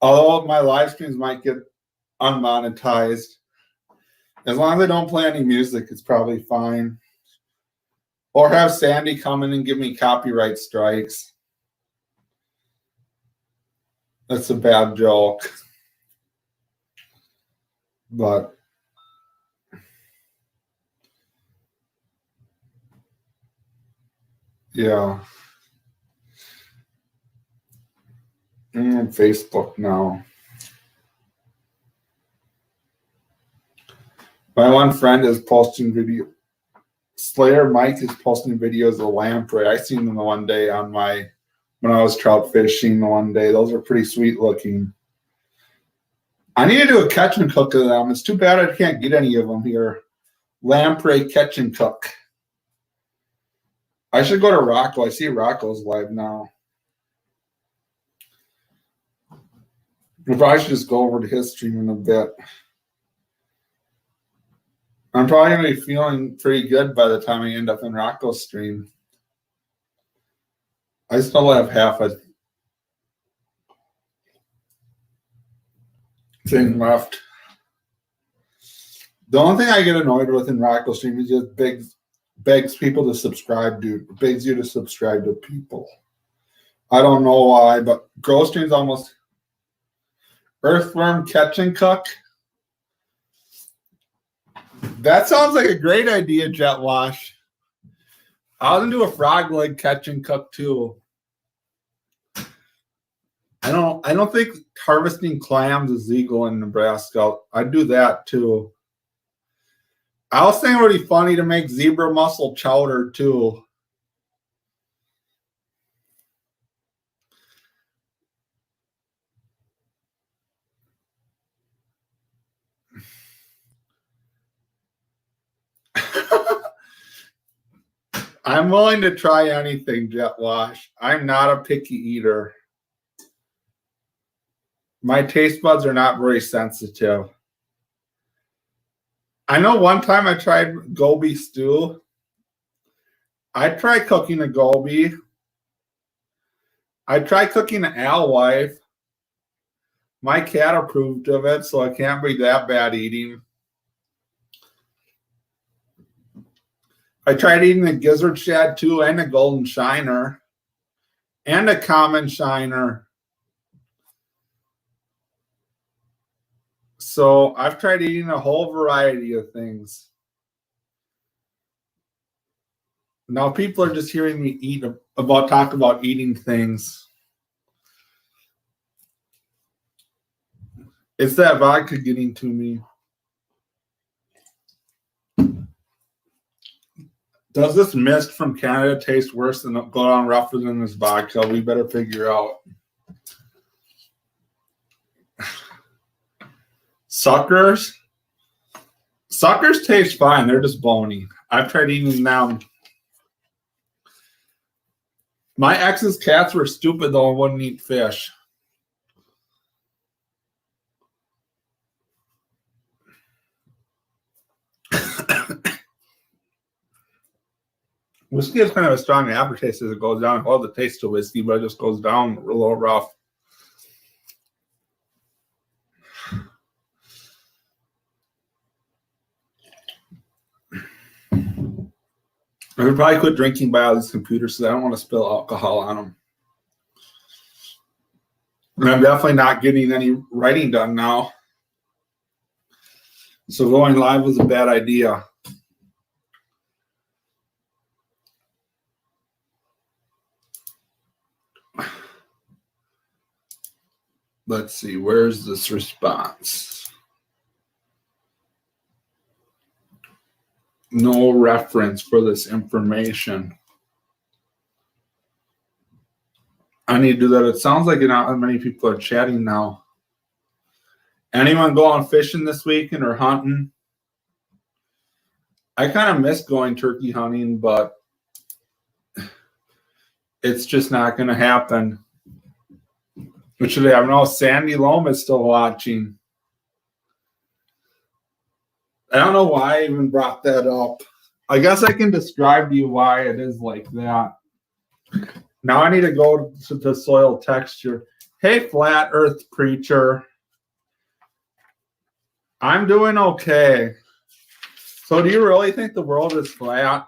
Although my live streams might get unmonetized, as long as I don't play any music, it's probably fine. Or have Sandy come in and give me copyright strikes. That's a bad joke. But yeah. I'm on Facebook now. My one friend is posting video. Slayer Mike is posting videos of lamprey. I seen them the one day on when I was trout fishing the one day. Those are pretty sweet looking. I need to do a catch and cook of them. It's too bad I can't get any of them here. Lamprey catch and cook. I should go to Rocco. I see Rocco's live now. I probably should just go over to his stream in a bit. I'm probably going to be feeling pretty good by the time I end up in Rocco's stream. I still have half a thing left. The only thing I get annoyed with in Rocco's stream is just begs people to subscribe to, begs you to subscribe to people. I don't know why, but Grow Stream's almost Earthworm catch and cook. That sounds like a great idea, Jet Wash. I was gonna do a frog leg catch and cook too. I don't think harvesting clams is legal in Nebraska. I'd do that too. I was thinking it would be funny to make zebra mussel chowder too. I'm willing to try anything, Jet Wash. I'm not a picky eater. My taste buds are not very sensitive. I know one time I tried goby stew. I tried cooking a goby. I tried cooking an alewife. My cat approved of it, so I can't be that bad eating. I tried eating a gizzard shad too, and a golden shiner, and a common shiner. So I've tried eating a whole variety of things. Now people are just hearing me talk about eating things. It's that vodka getting to me. Does this mist from Canada taste worse than go down rougher than this vodka? We better figure out. Suckers taste fine. They're just bony. I've tried eating them. My ex's cats were stupid though and wouldn't eat fish. Whiskey has kind of a strong aftertaste as it goes down. All the taste of whiskey, but it just goes down a little rough. I would probably quit drinking by all these computers because I don't want to spill alcohol on them. And I'm definitely not getting any writing done now. So going live was a bad idea. Let's see, where's this response? No reference for this information. I need to do that. It sounds like not many people are chatting now. Anyone going fishing this weekend or hunting? I kind of miss going turkey hunting, but it's just not going to happen. What should I have? No, Sandy Loam is still watching. I don't know why I even brought that up. I guess I can describe to you why it is like that. Now I need to go to the soil texture. Hey, flat earth preacher. I'm doing okay. So do you really think the world is flat?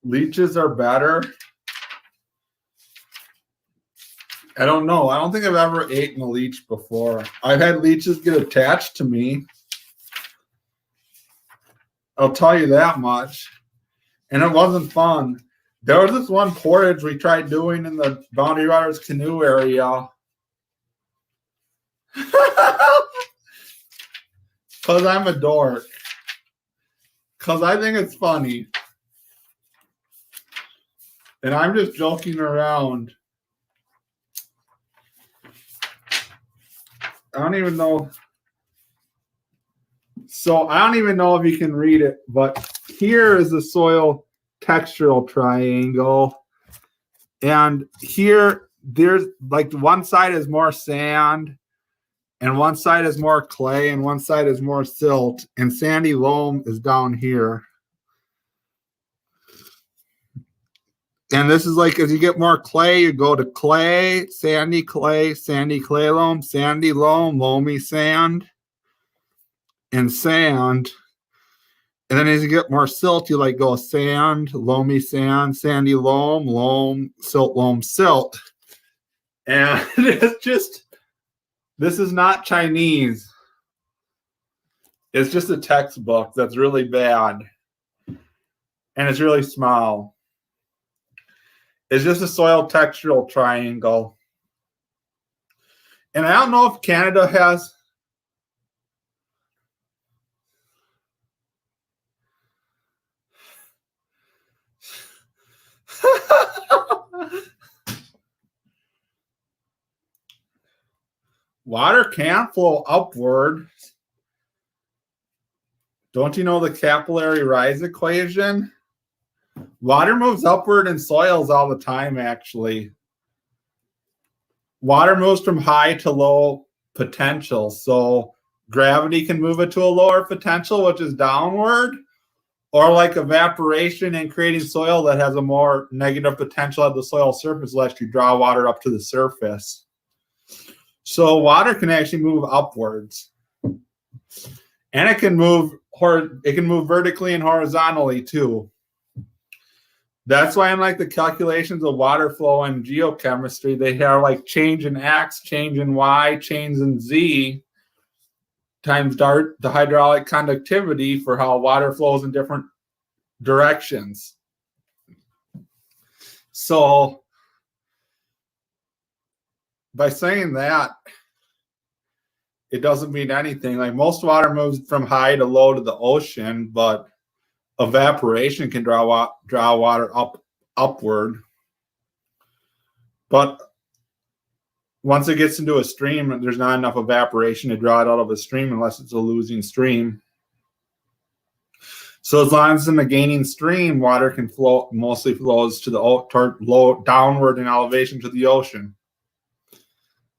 Leeches are better? I don't know. I don't think I've ever eaten a leech before. I've had leeches get attached to me. I'll tell you that much. And it wasn't fun. There was this one portage we tried doing in the Boundary Waters canoe area. Because I'm a dork. Because I think it's funny. And I'm just joking around. I don't even know. So I don't even know if you can read it, but here is the soil textural triangle. And here, there's like one side is more sand, and one side is more clay, and one side is more silt. And sandy loam is down here. And this is like, as you get more clay, you go to clay, sandy clay loam, sandy loam, loamy sand, and sand. And then as you get more silt, you like go sand, loamy sand, sandy loam, loam, silt. And it's just, this is not Chinese. It's just a textbook that's really bad. And it's really small. It's just a soil textural triangle. And I don't know if Canada has. Water can't flow upward. Don't you know the capillary rise equation? Water moves upward in soils all the time, actually. Water moves from high to low potential. So gravity can move it to a lower potential, which is downward, or like evaporation and creating soil that has a more negative potential at the soil surface lets you draw water up to the surface. So water can actually move upwards. And it can move vertically and horizontally too. That's why in like the calculations of water flow in geochemistry, they have like change in X, change in Y, change in Z times the hydraulic conductivity for how water flows in different directions. So by saying that, it doesn't mean anything. Like most water moves from high to low to the ocean, but evaporation can draw water upward. But once it gets into a stream, there's not enough evaporation to draw it out of a stream unless it's a losing stream. So as long as it's in a gaining stream, water can flow, mostly flows to the downward in elevation to the ocean.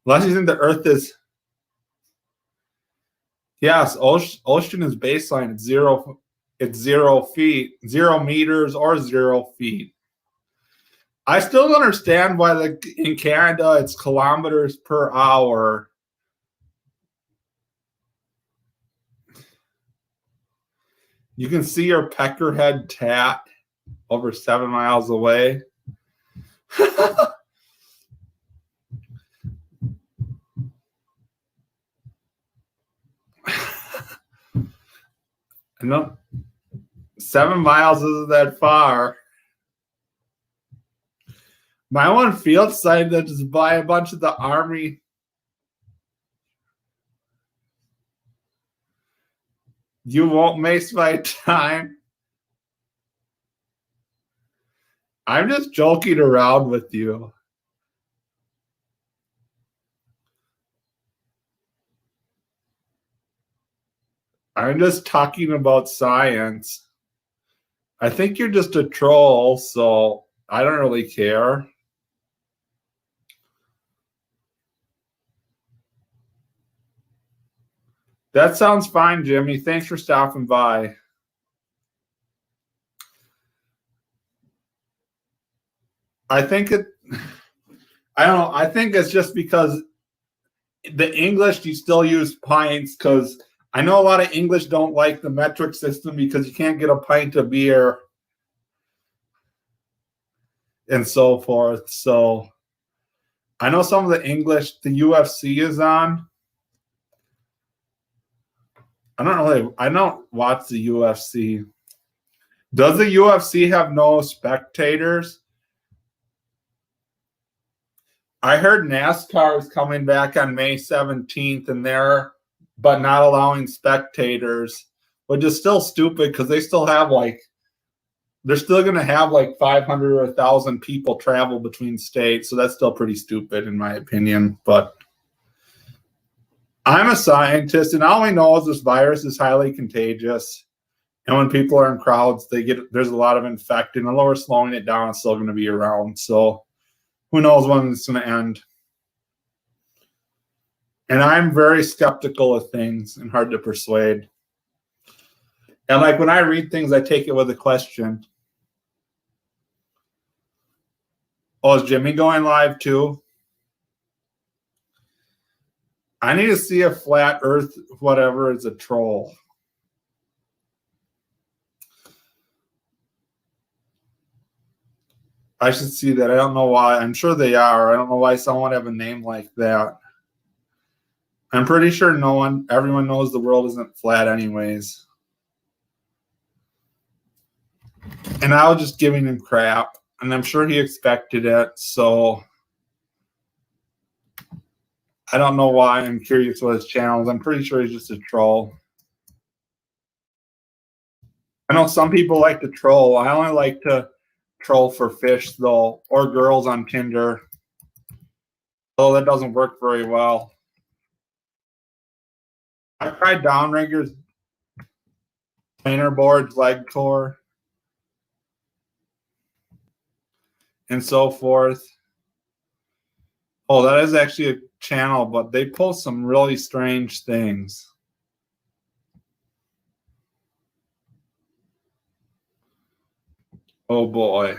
Unless you think the Earth is, yes, ocean is baseline. It's 0 feet, 0 meters, or 0 feet. I still don't understand why in Canada it's kilometers per hour. You can see your peckerhead tat over 7 miles away. No, 7 miles isn't that far. My one field site that just buy a bunch of the Army. You won't waste my time. I'm just joking around with you. I'm just talking about science. I think you're just a troll, so I don't really care. That sounds fine, Jimmy. Thanks for stopping by. I think I don't know. I think it's just because the English, you still use pints because I know a lot of English don't like the metric system because you can't get a pint of beer and so forth. So I know some of the English the UFC is on. I don't watch the UFC. Does the UFC have no spectators? I heard NASCAR is coming back on May 17th and but not allowing spectators, which is still stupid because they're still going to have like 500 or 1,000 people travel between states. So that's still pretty stupid in my opinion. But I'm a scientist and all I know is this virus is highly contagious. And when people are in crowds, there's a lot of infected. And although we're slowing it down, it's still going to be around. So who knows when it's going to end. And I'm very skeptical of things and hard to persuade. And like when I read things, I take it with a question. Oh, is Jimmy going live too? I need to see if flat earth, whatever, is a troll. I should see that. I don't know why. I'm sure they are. I don't know why someone would have a name like that. I'm pretty sure everyone knows the world isn't flat anyways. And I was just giving him crap. And I'm sure he expected it. So I don't know why. I'm curious what his channel is. I'm pretty sure he's just a troll. I know some people like to troll. I only like to troll for fish, though, or girls on Tinder. Oh, that doesn't work very well. I tried downriggers, planer boards, leg core, and so forth. Oh, that is actually a channel, but they post some really strange things. Oh boy.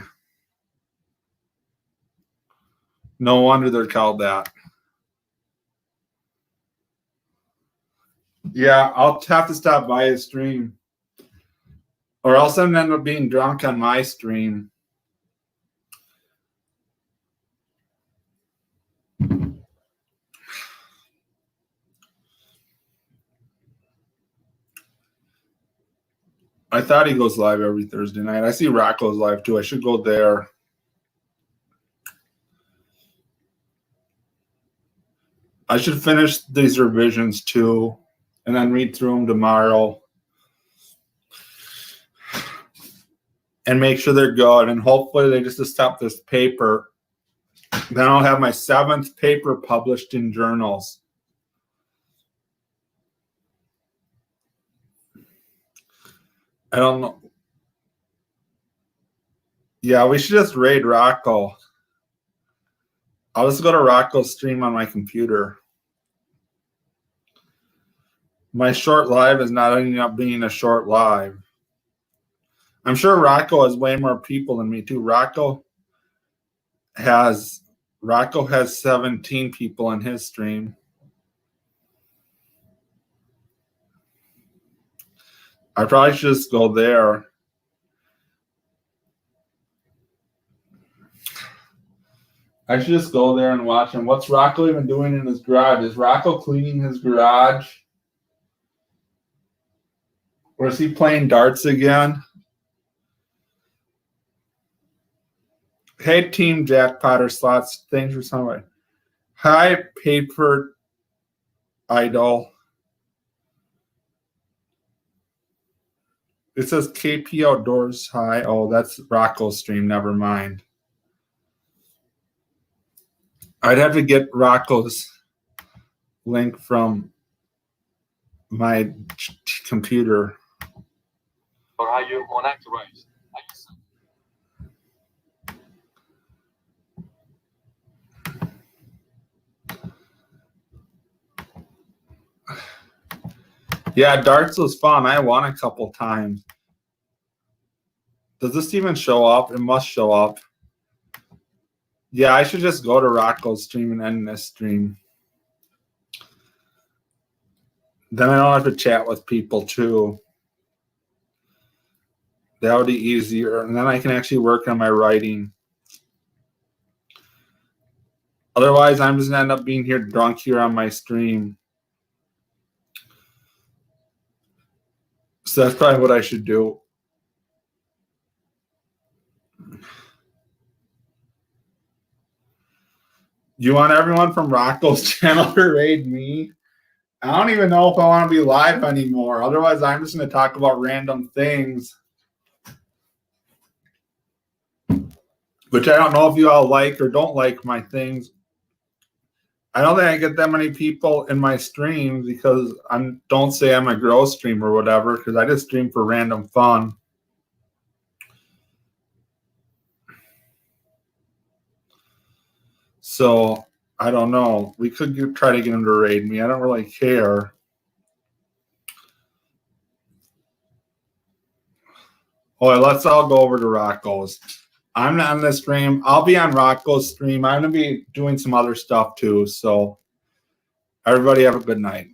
No wonder they're called that. Yeah, I'll have to stop by his stream. Or else I'm end up being drunk on my stream. I thought he goes live every Thursday night. I see Rocco's live too. I should go there. I should finish these revisions too and then read through them tomorrow and make sure they're good. And hopefully they just accept this paper. Then I'll have my 7th paper published in journals. I don't know. Yeah, we should just raid Rocco. I'll just go to Rocco's stream on my computer. My short live is not ending up being a short live. I'm sure Rocco has way more people than me too. Rocco has 17 people in his stream. I probably should just go there. I should just go there and watch him. What's Rocco even doing in his garage? Is Rocco cleaning his garage? Or is he playing darts again? Hey, Team Jackpot or Slots. Thanks for somebody. Hi, Paper Idol. It says KP Outdoors. Hi. Oh, that's Rocco's stream. Never mind. I'd have to get Rocco's link from my computer. Or are you monetized? Yeah, darts was fun. I won a couple times. Does this even show up? It must show up. Yeah, I should just go to Rocco's stream and end this stream. Then I don't have to chat with people too. That would be easier. And then I can actually work on my writing. Otherwise, I'm just going to end up being here drunk here on my stream. So that's probably what I should do. You want everyone from Rocco's channel to raid me? I don't even know if I want to be live anymore. Otherwise, I'm just going to talk about random things. Which I don't know if you all like or don't like my things. I don't think I get that many people in my streams because don't say I'm a gross streamer or whatever, because I just stream for random fun. So I don't know. We could try to get him to raid me. I don't really care. Oh, let's all go over to Rocco's. I'm not on this stream. I'll be on Rocco's stream. I'm going to be doing some other stuff too. So everybody have a good night.